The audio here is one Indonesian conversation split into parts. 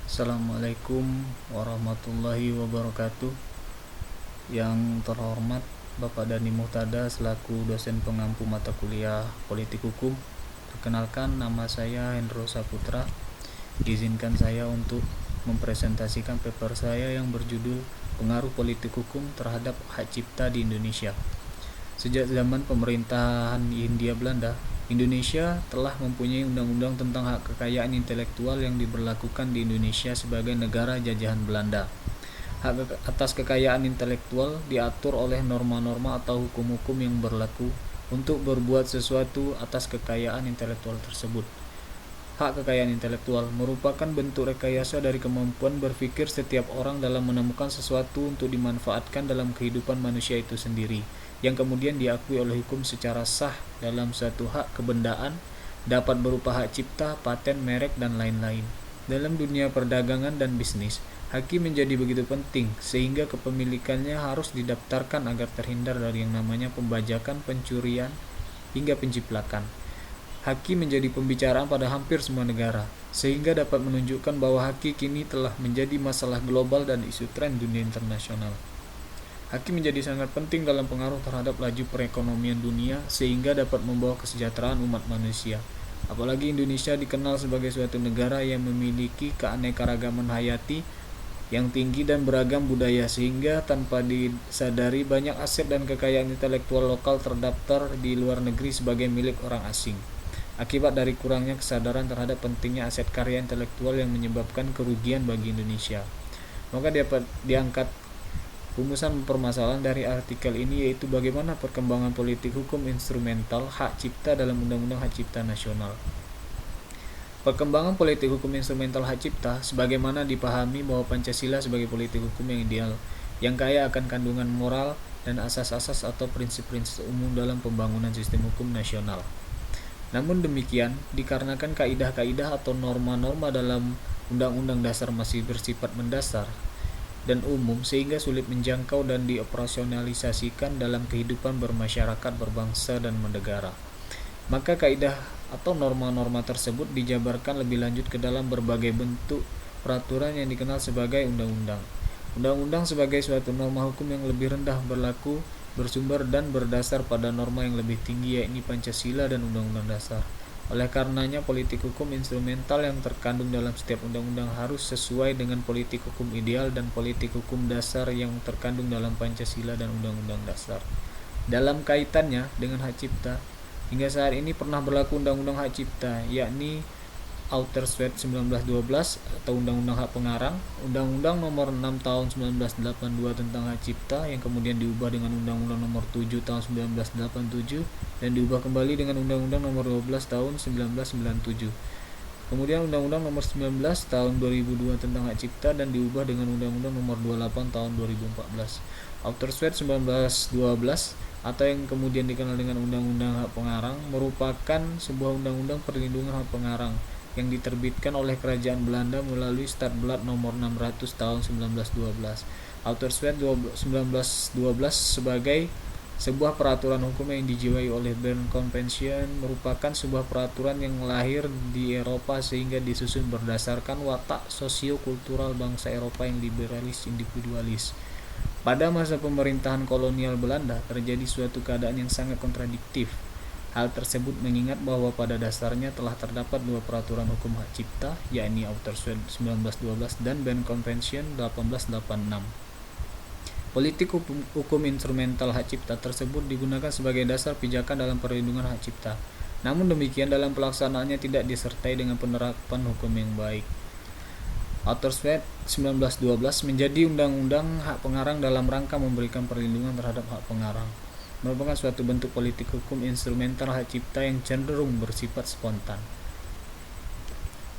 Assalamualaikum warahmatullahi wabarakatuh. Yang terhormat Bapak Dani Muhtada selaku dosen pengampu mata kuliah Politik Hukum. Perkenalkan, nama saya Hendro Saputra. Izinkan saya untuk mempresentasikan paper saya yang berjudul Pengaruh Politik Hukum terhadap Hak Cipta di Indonesia. Sejak zaman pemerintahan Hindia Belanda, Indonesia telah mempunyai undang-undang tentang hak kekayaan intelektual yang diberlakukan di Indonesia sebagai negara jajahan Belanda. Hak atas kekayaan intelektual diatur oleh norma-norma atau hukum-hukum yang berlaku untuk berbuat sesuatu atas kekayaan intelektual tersebut. Hak kekayaan intelektual merupakan bentuk rekayasa dari kemampuan berpikir setiap orang dalam menemukan sesuatu untuk dimanfaatkan dalam kehidupan manusia itu sendiri, yang kemudian diakui oleh hukum secara sah dalam suatu hak kebendaan, dapat berupa hak cipta, paten, merek, dan lain-lain. Dalam dunia perdagangan dan bisnis, hakim menjadi begitu penting sehingga kepemilikannya harus didaftarkan agar terhindar dari yang namanya pembajakan, pencurian, hingga penjiplakan. Haki menjadi pembicaraan pada hampir semua negara, sehingga dapat menunjukkan bahwa haki kini telah menjadi masalah global dan isu tren dunia internasional. Haki menjadi sangat penting dalam pengaruh terhadap laju perekonomian dunia, sehingga dapat membawa kesejahteraan umat manusia. Apalagi Indonesia dikenal sebagai suatu negara yang memiliki keanekaragaman hayati yang tinggi dan beragam budaya, sehingga tanpa disadari banyak aset dan kekayaan intelektual lokal terdaftar di luar negeri sebagai milik orang asing. Akibat dari kurangnya kesadaran terhadap pentingnya aset karya intelektual yang menyebabkan kerugian bagi Indonesia. Maka dapat diangkat rumusan permasalahan dari artikel ini, yaitu bagaimana perkembangan politik hukum instrumental hak cipta dalam Undang-Undang Hak Cipta Nasional. Perkembangan politik hukum instrumental hak cipta sebagaimana dipahami bahwa Pancasila sebagai politik hukum yang ideal, yang kaya akan kandungan moral dan asas-asas atau prinsip-prinsip umum dalam pembangunan sistem hukum nasional. Namun demikian, dikarenakan kaidah-kaidah atau norma-norma dalam Undang-Undang Dasar masih bersifat mendasar dan umum, sehingga sulit menjangkau dan dioperasionalisasikan dalam kehidupan bermasyarakat, berbangsa, dan bernegara. Maka kaidah atau norma-norma tersebut dijabarkan lebih lanjut ke dalam berbagai bentuk peraturan yang dikenal sebagai undang-undang. Undang-undang sebagai suatu norma hukum yang lebih rendah berlaku, bersumber dan berdasar pada norma yang lebih tinggi, yakni Pancasila dan Undang-Undang Dasar. Oleh karenanya, politik hukum instrumental yang terkandung dalam setiap undang-undang harus sesuai dengan politik hukum ideal dan politik hukum dasar yang terkandung dalam Pancasila dan Undang-Undang Dasar. Dalam kaitannya dengan hak cipta, hingga saat ini pernah berlaku Undang-Undang Hak Cipta, yakni Outterswet 1912 atau Undang-Undang Hak Pengarang, Undang-Undang Nomor 6 Tahun 1982 tentang Hak Cipta yang kemudian diubah dengan Undang-Undang Nomor 7 Tahun 1987 dan diubah kembali dengan Undang-Undang Nomor 12 Tahun 1997. Kemudian Undang-Undang Nomor 19 Tahun 2002 tentang Hak Cipta dan diubah dengan Undang-Undang Nomor 28 Tahun 2014. Outterswet 1912 atau yang kemudian dikenal dengan Undang-Undang Hak Pengarang merupakan sebuah undang-undang perlindungan hak pengarang yang diterbitkan oleh Kerajaan Belanda melalui Stadblad Nomor 600 Tahun 1912. Outterswet 1912 sebagai sebuah peraturan hukum yang dijiwai oleh Bern Convention merupakan sebuah peraturan yang lahir di Eropa sehingga disusun berdasarkan watak sosio-kultural bangsa Eropa yang liberalis individualis. Pada masa pemerintahan kolonial Belanda terjadi suatu keadaan yang sangat kontradiktif. Hal tersebut mengingat bahwa pada dasarnya telah terdapat dua peraturan hukum hak cipta, yakni Outterswet 1912 dan Bern Convention 1886. Politik hukum instrumental hak cipta tersebut digunakan sebagai dasar pijakan dalam perlindungan hak cipta. Namun demikian, dalam pelaksanaannya tidak disertai dengan penerapan hukum yang baik. Outterswet 1912 menjadi undang-undang hak pengarang dalam rangka memberikan perlindungan terhadap hak pengarang. Merupakan suatu bentuk politik hukum instrumental hak cipta yang cenderung bersifat spontan.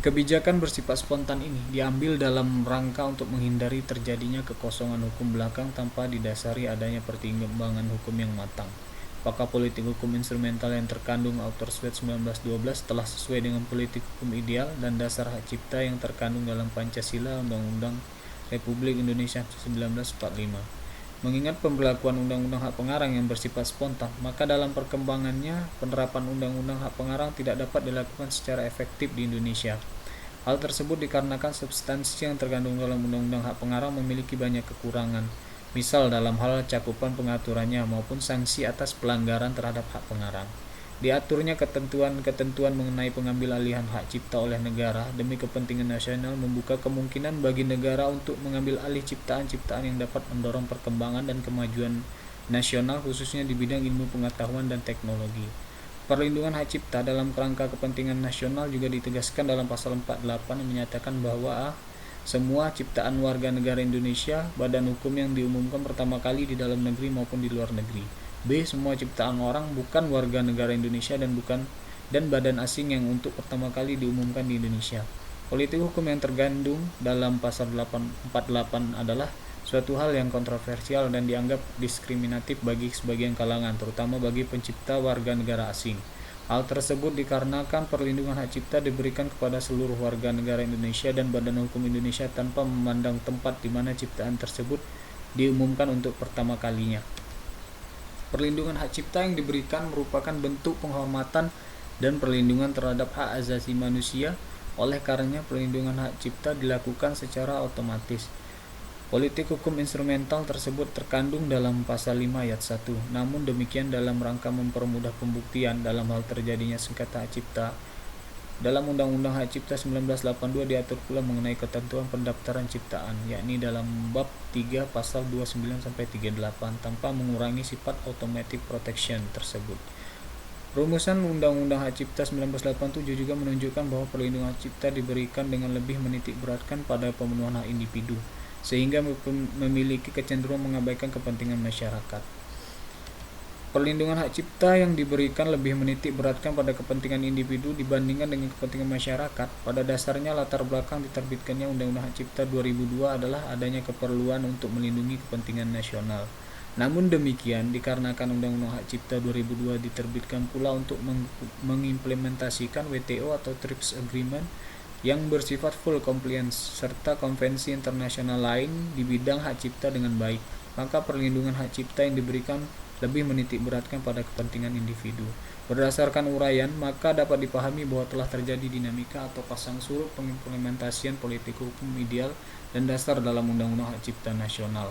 Kebijakan bersifat spontan ini diambil dalam rangka untuk menghindari terjadinya kekosongan hukum belakang tanpa didasari adanya pertimbangan hukum yang matang. Apakah politik hukum instrumental yang terkandung Outterswet 1912 telah sesuai dengan politik hukum ideal dan dasar hak cipta yang terkandung dalam Pancasila Undang-Undang Republik Indonesia 1945. Mengingat pemberlakuan Undang-Undang Hak Pengarang yang bersifat spontan, maka dalam perkembangannya penerapan Undang-Undang Hak Pengarang tidak dapat dilakukan secara efektif di Indonesia. Hal tersebut dikarenakan substansi yang terkandung dalam Undang-Undang Hak Pengarang memiliki banyak kekurangan, misal dalam hal cakupan pengaturannya maupun sanksi atas pelanggaran terhadap hak pengarang. Diaturnya ketentuan-ketentuan mengenai pengambil alihan hak cipta oleh negara demi kepentingan nasional membuka kemungkinan bagi negara untuk mengambil alih ciptaan-ciptaan yang dapat mendorong perkembangan dan kemajuan nasional khususnya di bidang ilmu pengetahuan dan teknologi. Perlindungan hak cipta dalam kerangka kepentingan nasional juga ditegaskan dalam pasal 48 yang menyatakan bahwa semua ciptaan warga negara Indonesia, badan hukum yang diumumkan pertama kali di dalam negeri maupun di luar negeri. B. Semua ciptaan orang bukan warga negara Indonesia dan badan asing yang untuk pertama kali diumumkan di Indonesia. Politik hukum yang tergandung dalam pasal 48 adalah suatu hal yang kontroversial dan dianggap diskriminatif bagi sebagian kalangan, terutama bagi pencipta warga negara asing. Hal tersebut dikarenakan perlindungan hak cipta diberikan kepada seluruh warga negara Indonesia dan badan hukum Indonesia tanpa memandang tempat di mana ciptaan tersebut diumumkan untuk pertama kalinya. Perlindungan hak cipta yang diberikan merupakan bentuk penghormatan dan perlindungan terhadap hak asasi manusia. Oleh karenanya perlindungan hak cipta dilakukan secara otomatis. Politik hukum instrumental tersebut terkandung dalam pasal 5 ayat 1. Namun demikian dalam rangka mempermudah pembuktian dalam hal terjadinya sengketa hak cipta, dalam Undang-Undang Hak Cipta 1982 diatur pula mengenai ketentuan pendaftaran ciptaan, yakni dalam bab 3 pasal 29-38 tanpa mengurangi sifat automatic protection tersebut. Rumusan Undang-Undang Hak Cipta 1987 juga menunjukkan bahwa perlindungan hak cipta diberikan dengan lebih menitik beratkan pada pemenuhan hak individu, sehingga memiliki kecenderungan mengabaikan kepentingan masyarakat. Perlindungan hak cipta yang diberikan lebih menitik beratkan pada kepentingan individu dibandingkan dengan kepentingan masyarakat. Pada dasarnya latar belakang diterbitkannya Undang-Undang Hak Cipta 2002 adalah adanya keperluan untuk melindungi kepentingan nasional. Namun demikian, dikarenakan Undang-Undang Hak Cipta 2002 diterbitkan pula untuk mengimplementasikan WTO atau TRIPS Agreement yang bersifat full compliance serta konvensi internasional lain di bidang hak cipta dengan baik, maka perlindungan hak cipta yang diberikan lebih menitik beratkan pada kepentingan individu. Berdasarkan uraian, maka dapat dipahami bahwa telah terjadi dinamika atau pasang surut pengimplementasian politik hukum ideal dan dasar dalam Undang-Undang Hak Cipta Nasional.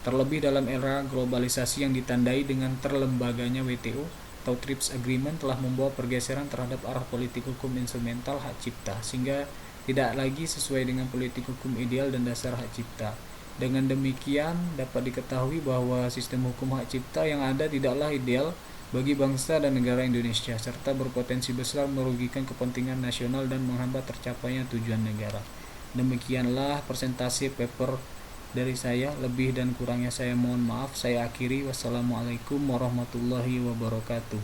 Terlebih dalam era globalisasi yang ditandai dengan terlembaganya WTO atau TRIPS Agreement telah membawa pergeseran terhadap arah politik hukum instrumental hak cipta, sehingga tidak lagi sesuai dengan politik hukum ideal dan dasar hak cipta. Dengan demikian, dapat diketahui bahwa sistem hukum hak cipta yang ada tidaklah ideal bagi bangsa dan negara Indonesia, serta berpotensi besar merugikan kepentingan nasional dan menghambat tercapainya tujuan negara. Demikianlah presentasi paper dari saya. Lebih dan kurangnya saya mohon maaf. Saya akhiri. Wassalamualaikum warahmatullahi wabarakatuh.